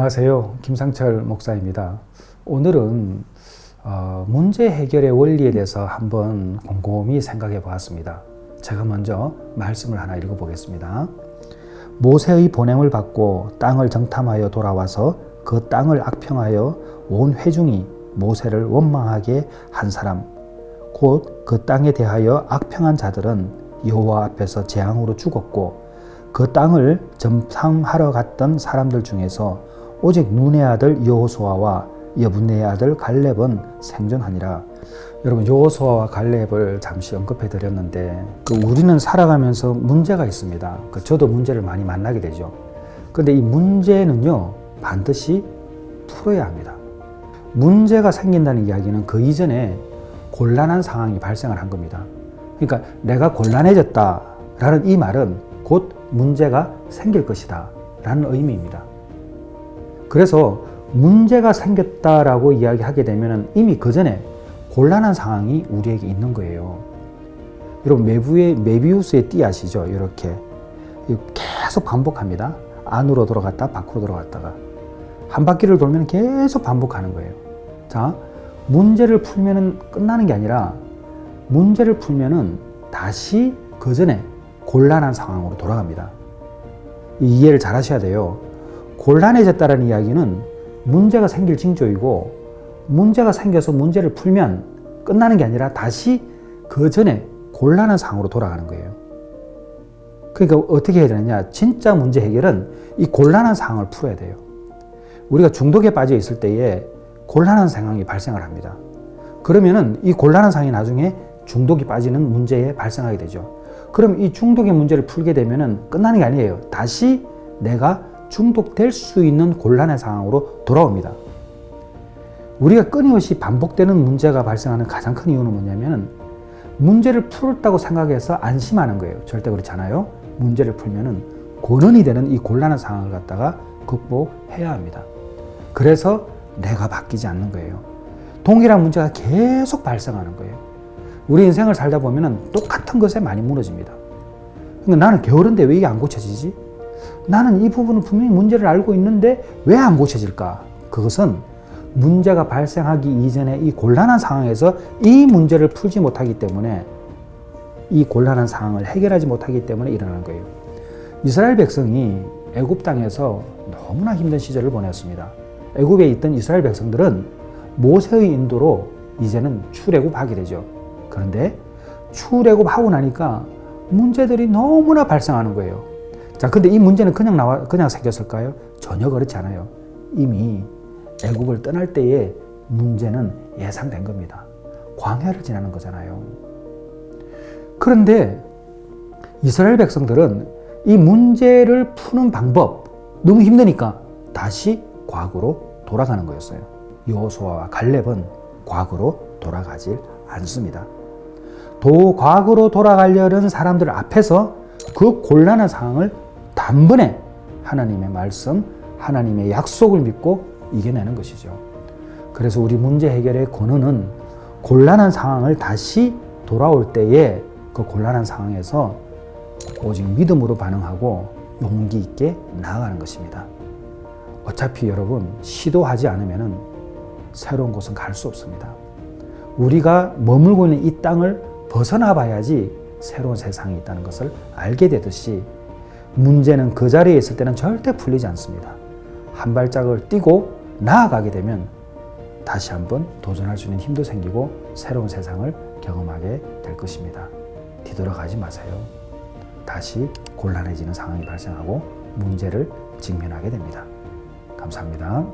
안녕하세요. 김상철 목사입니다. 오늘은 문제 해결의 원리에 대해서 한번 곰곰이 생각해 보았습니다. 제가 먼저 말씀을 하나 읽어보겠습니다. 모세의 보냄을 받고 땅을 정탐하여 돌아와서 그 땅을 악평하여 온 회중이 모세를 원망하게 한 사람, 곧 그 땅에 대하여 악평한 자들은 여호와 앞에서 재앙으로 죽었고, 그 땅을 점탐하러 갔던 사람들 중에서 오직 눈의 아들 여호수아와 여분네의 아들 갈렙은 생존하니라. 여러분, 여호수아와 갈렙을 잠시 언급해 드렸는데, 우리는 살아가면서 문제가 있습니다. 저도 문제를 많이 만나게 되죠. 그런데 이 문제는요, 반드시 풀어야 합니다. 문제가 생긴다는 이야기는 그 이전에 곤란한 상황이 발생을 한 겁니다. 그러니까 내가 곤란해졌다라는 이 말은 곧 문제가 생길 것이다 라는 의미입니다. 그래서 문제가 생겼다라고 이야기하게 되면 이미 그 전에 곤란한 상황이 우리에게 있는 거예요. 여러분, 메비우스의 띠 아시죠? 이렇게 계속 반복합니다. 안으로 돌아갔다 밖으로 돌아갔다가 한 바퀴를 돌면 계속 반복하는 거예요. 자, 문제를 풀면은 끝나는 게 아니라 문제를 풀면은 다시 그 전에 곤란한 상황으로 돌아갑니다. 이해를 잘 하셔야 돼요. 곤란해졌다는 이야기는 문제가 생길 징조이고, 문제가 생겨서 문제를 풀면 끝나는 게 아니라 다시 그 전에 곤란한 상황으로 돌아가는 거예요. 그러니까 어떻게 해야 되느냐? 진짜 문제 해결은 이 곤란한 상황을 풀어야 돼요. 우리가 중독에 빠져 있을 때에 곤란한 상황이 발생을 합니다. 그러면은 이 곤란한 상황이 나중에 중독이 빠지는 문제에 발생하게 되죠. 그럼 이 중독의 문제를 풀게 되면은 끝나는 게 아니에요. 다시 내가 중독될 수 있는 곤란한 상황으로 돌아옵니다. 우리가 끊임없이 반복되는 문제가 발생하는 가장 큰 이유는 뭐냐면은 문제를 풀었다고 생각해서 안심하는 거예요. 절대 그렇지 않아요. 문제를 풀면은 근원이 되는 이 곤란한 상황을 갖다가 극복해야 합니다. 그래서 내가 바뀌지 않는 거예요. 동일한 문제가 계속 발생하는 거예요. 우리 인생을 살다 보면은 똑같은 것에 많이 무너집니다. 그러니까 나는 게으른데 왜 이게 안 고쳐지지? 나는 이 부분은 분명히 문제를 알고 있는데 왜 안 고쳐질까? 그것은 문제가 발생하기 이전에 이 곤란한 상황에서 이 문제를 풀지 못하기 때문에, 이 곤란한 상황을 해결하지 못하기 때문에 일어나는 거예요. 이스라엘 백성이 애굽 땅에서 너무나 힘든 시절을 보냈습니다. 애굽에 있던 이스라엘 백성들은 모세의 인도로 이제는 출애굽하게 되죠. 그런데 출애굽하고 나니까 문제들이 너무나 발생하는 거예요. 자, 근데 이 문제는 그냥 생겼을까요? 전혀 그렇지 않아요. 이미 애굽을 떠날 때의 문제는 예상된 겁니다. 광야를 지나는 거잖아요. 그런데 이스라엘 백성들은 이 문제를 푸는 방법, 너무 힘드니까 다시 과거로 돌아가는 거였어요. 여호수아와 갈렙은 과거로 돌아가질 않습니다. 과거로 돌아가려는 사람들 앞에서 그 곤란한 상황을 단번에 하나님의 말씀, 하나님의 약속을 믿고 이겨내는 것이죠. 그래서 우리 문제 해결의 근원은 곤란한 상황을 다시 돌아올 때에 그 곤란한 상황에서 오직 믿음으로 반응하고 용기 있게 나아가는 것입니다. 어차피 여러분, 시도하지 않으면 새로운 곳은 갈 수 없습니다. 우리가 머물고 있는 이 땅을 벗어나 봐야지 새로운 세상이 있다는 것을 알게 되듯이, 문제는 그 자리에 있을 때는 절대 풀리지 않습니다. 한 발짝을 뛰고 나아가게 되면 다시 한번 도전할 수 있는 힘도 생기고 새로운 세상을 경험하게 될 것입니다. 뒤돌아가지 마세요. 다시 곤란해지는 상황이 발생하고 문제를 직면하게 됩니다. 감사합니다.